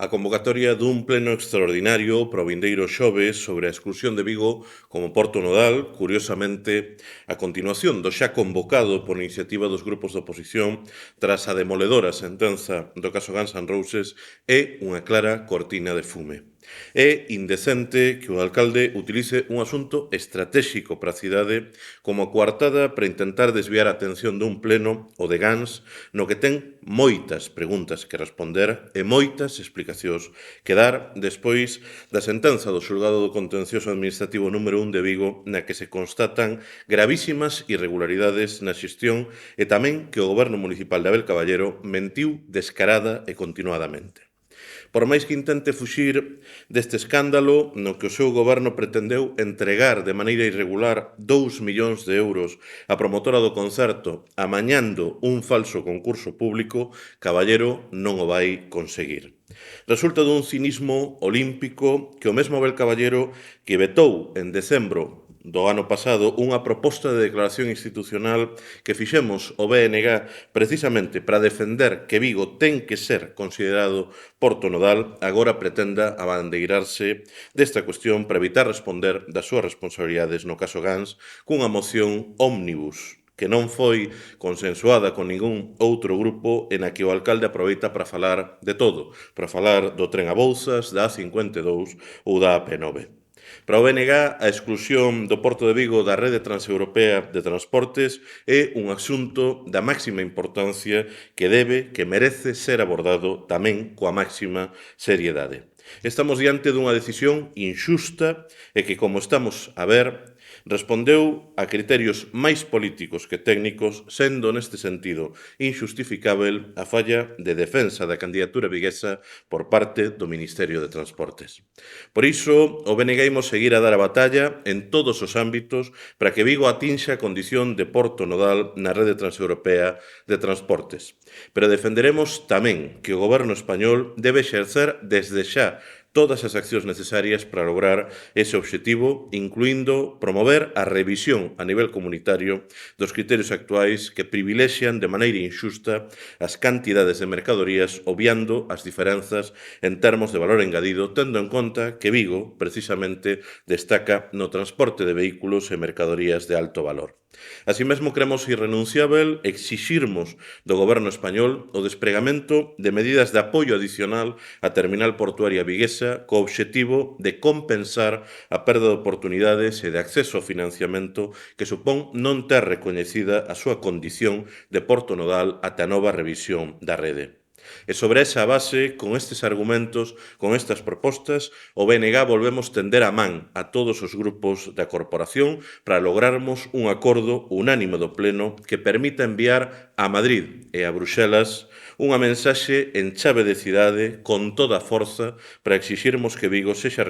A convocatoria dun pleno extraordinario para o vindeiro xoves sobre a exclusión de Vigo como porto nodal, curiosamente, a continuación do xa convocado por iniciativa dos grupos de oposición tras a demoledora sentenza do caso Guns N' Roses é unha clara cortina de fume. É indecente que o alcalde utilice un asunto estratéxico para a cidade como coartada para intentar desviar a atención dun pleno, o de Gans, no que ten moitas preguntas que responder e moitas explicacións que dar despois da sentenza do xulgado do contencioso administrativo número 1 de Vigo na que se constatan gravísimas irregularidades na xestión e tamén que o goberno municipal de Abel Caballero mentiu descarada e continuadamente. Por máis que intente fuxir deste escándalo no que o seu goberno pretendeu entregar de maneira irregular 2 millóns de euros á promotora do concerto amañando un falso concurso público, Caballero non o vai conseguir. Resulta dun cinismo olímpico que o mesmo Abel Caballero, que vetou en decembro do ano pasado unha proposta de declaración institucional que fixemos o BNG precisamente para defender que Vigo ten que ser considerado porto nodal, agora pretenda abandeirarse desta cuestión para evitar responder das súas responsabilidades no caso Gans cunha moción ómnibus que non foi consensuada con ningún outro grupo e na que o alcalde aproveita para falar de todo, para falar do tren a Bouzas, da A52 ou da AP9. Para o BNG, a exclusión do Porto de Vigo da rede transeuropea de transportes é un asunto da máxima importancia que merece ser abordado tamén coa máxima seriedade. Estamos diante dunha decisión inxusta e que, como estamos a ver, respondeu a criterios máis políticos que técnicos, sendo neste sentido inxustificável a falla de defensa da candidatura viguesa por parte do Ministerio de Transportes. Por iso, o BNG imos seguir a dar a batalla en todos os ámbitos para que Vigo atinxa a condición de porto nodal na rede transeuropea de transportes. Pero defenderemos tamén que o goberno español debe exercer desde xa todas as accións necesarias para lograr ese obxectivo, incluindo promover a revisión a nivel comunitario dos criterios actuais que privilexian de maneira inxusta as cantidades de mercadorías, obviando as diferenzas en termos de valor engadido, tendo en conta que Vigo, precisamente, destaca no transporte de vehículos e mercadorías de alto valor. Así mesmo, creemos irrenunciável exixirmos do goberno español o despregamento de medidas de apoio adicional á terminal portuaria viguesa co obxectivo de compensar a perda de oportunidades e de acceso ao financiamento que supón non ter recoñecida a súa condición de porto nodal ata a nova revisión da rede. E sobre esa base, con estes argumentos, con estas propostas, o BNG volvemos tender a man a todos os grupos da corporación para lograrmos un acordo unánime do Pleno que permita enviar a Madrid e a Bruxelas unha mensaxe en chave de cidade con toda a forza para exixirmos que Vigo vexa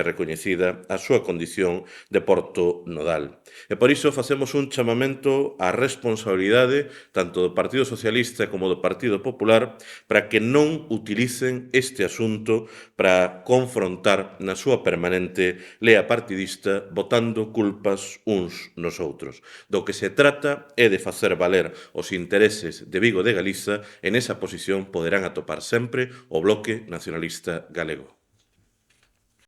recoñecida a súa condición de porto nodal. E por iso facemos un chamamento á responsabilidade tanto do Partido Socialista como do Partido Popular para que non utilicen este asunto para confrontar na súa permanente lea partidista botando culpas uns nos outros. Do que se trata é de facer valer os intereses de Vigo e de Galiza e nesa posición poderán atopar sempre o Bloque Nacionalista Galego.